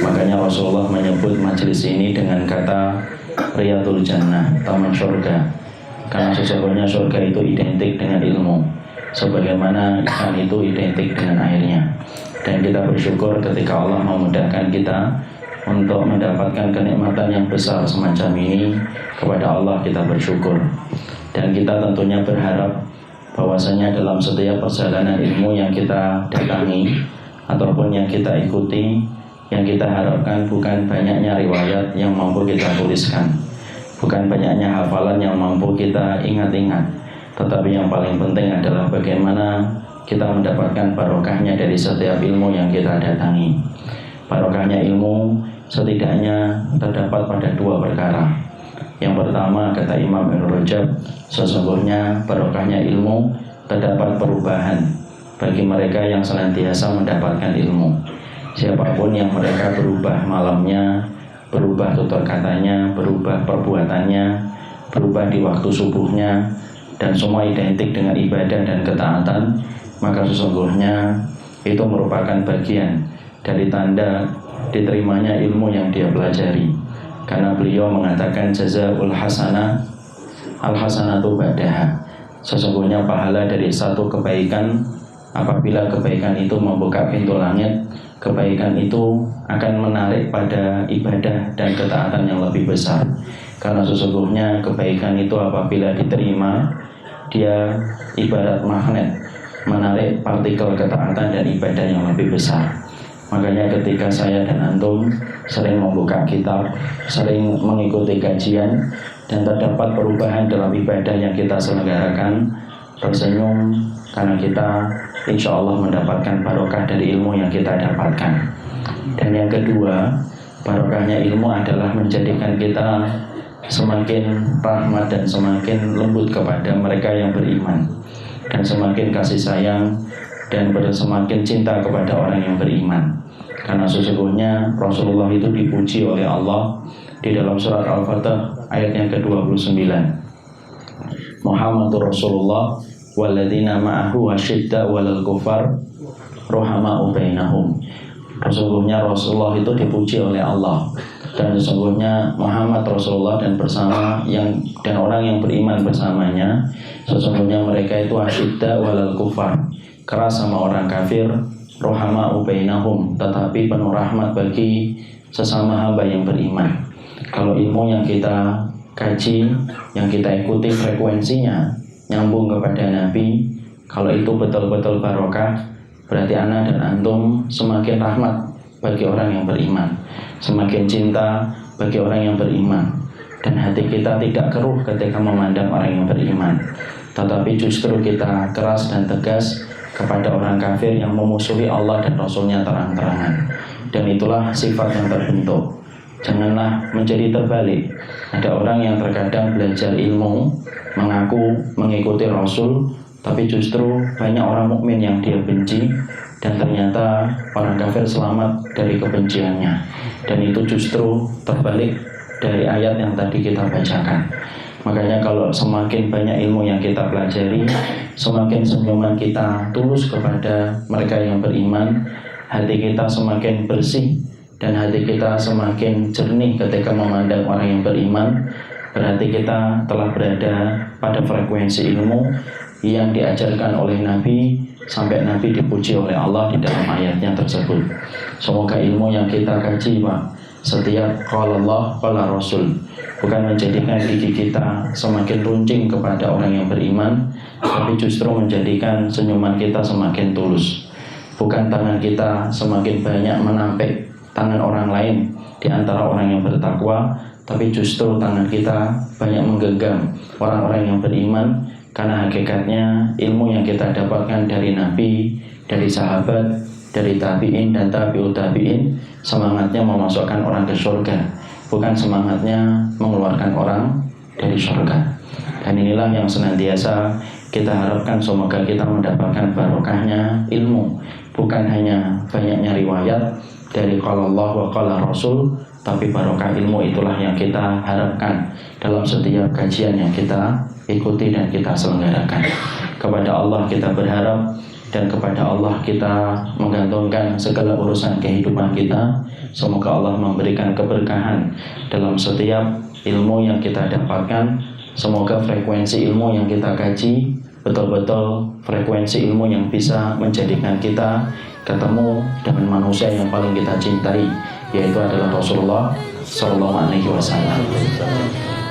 Makanya Rasulullah menyebut majelis ini dengan kata Riyadul Jannah, taman surga. Karena sesungguhnya surga itu identik dengan ilmu, sebagaimana ikan itu identik dengan airnya. Dan kita bersyukur ketika Allah memudahkan kita untuk mendapatkan kenikmatan yang besar semacam ini. Kepada Allah kita bersyukur. Dan kita tentunya berharap bahwasanya dalam setiap perjalanan ilmu yang kita datangi ataupun yang kita ikuti, yang kita harapkan bukan banyaknya riwayat yang mampu kita tuliskan, bukan banyaknya hafalan yang mampu kita ingat-ingat, tetapi yang paling penting adalah bagaimana kita mendapatkan barokahnya dari setiap ilmu yang kita datangi. Barokahnya ilmu setidaknya terdapat pada dua perkara. Yang pertama, kata Imam Ibn Rajab, sesungguhnya barokahnya ilmu terdapat perubahan bagi mereka yang senantiasa mendapatkan ilmu. Siapapun yang mereka berubah malamnya, berubah tutur katanya, berubah perbuatannya, berubah di waktu subuhnya, dan semua identik dengan ibadah dan ketaatan, maka sesungguhnya itu merupakan bagian dari tanda diterimanya ilmu yang dia pelajari. Karena beliau mengatakan jazaul hasanah al-hasanatu ba'daha. Sesungguhnya pahala dari satu kebaikan, apabila kebaikan itu membuka pintu langit, kebaikan itu akan menarik pada ibadah dan ketaatan yang lebih besar. Karena sesungguhnya kebaikan itu apabila diterima, dia ibarat magnet, menarik partikel ketaatan dan ibadah yang lebih besar. Makanya ketika saya dan antum sering membuka kitab, sering mengikuti kajian, dan terdapat perubahan dalam ibadah yang kita selenggarakan, tersenyum karena kita insya Allah mendapatkan barokah dari ilmu yang kita dapatkan. Dan yang kedua, barokahnya ilmu adalah menjadikan kita semakin rahmat dan semakin lembut kepada mereka yang beriman, dan semakin kasih sayang dan semakin cinta kepada orang yang beriman. Karena sesungguhnya Rasulullah itu dipuji oleh Allah di dalam surat Al-Fatah ayat yang ke-29. Muhammadur Rasulullah walladzina ma'ahu asyidda walal kufar rohama'u bainahum. Sesungguhnya Rasulullah itu dipuji oleh Allah, dan sesungguhnya Muhammad Rasulullah dan orang yang beriman bersamanya, sesungguhnya mereka itu asyidda walal kufar, keras sama orang kafir, rohama'u bainahum, tetapi penuh rahmat bagi sesama hamba yang beriman. Kalau ilmu yang kita kaji, yang kita ikuti frekuensinya nyambung kepada Nabi, kalau itu betul-betul barokah, berarti ana dan antum semakin rahmat bagi orang yang beriman, semakin cinta bagi orang yang beriman, dan hati kita tidak keruh ketika memandang orang yang beriman, tetapi justru kita keras dan tegas kepada orang kafir yang memusuhi Allah dan Rasulnya terang-terangan. Dan itulah sifat yang terbentuk. Janganlah menjadi terbalik. Ada orang yang terkadang belajar ilmu, mengaku mengikuti Rasul, tapi justru banyak orang mukmin yang dia benci, dan ternyata orang kafir selamat dari kebenciannya. Dan itu justru terbalik dari ayat yang tadi kita bacakan. Makanya kalau semakin banyak ilmu yang kita pelajari, semakin senyuman kita tulus kepada mereka yang beriman, hati kita semakin bersih dan hati kita semakin jernih ketika memandang orang yang beriman. Berarti kita telah berada pada frekuensi ilmu yang diajarkan oleh Nabi, sampai Nabi dipuji oleh Allah di dalam ayatnya tersebut. Semoga ilmu yang kita kaji, Pak, setiap qala Allah qala Rasul, bukan menjadikan gigi kita semakin runcing kepada orang yang beriman, tapi justru menjadikan senyuman kita semakin tulus. Bukan tangan kita semakin banyak menampik tangan orang lain di antara orang yang bertakwa, tapi justru tangan kita banyak menggenggam orang-orang yang beriman. Karena hakikatnya ilmu yang kita dapatkan dari Nabi, dari sahabat, dari tabi'in dan tabi'ut tabi'in, semangatnya memasukkan orang ke surga, bukan semangatnya mengeluarkan orang dari surga. Dan inilah yang senantiasa kita harapkan, semoga kita mendapatkan barokahnya ilmu, bukan hanya banyaknya riwayat dari qala Allah wa qala Rasul, tapi barokah ilmu itulah yang kita harapkan dalam setiap kajian yang kita ikuti dan kita selenggarakan. Kepada Allah kita berharap dan kepada Allah kita menggantungkan segala urusan kehidupan kita. Semoga Allah memberikan keberkahan dalam setiap ilmu yang kita dapatkan. Semoga frekuensi ilmu yang kita kaji betul-betul frekuensi ilmu yang bisa menjadikan kita ketemu dengan manusia yang paling kita cintai, yaitu adalah Rasulullah Sallallahu Alaihi Wasallam.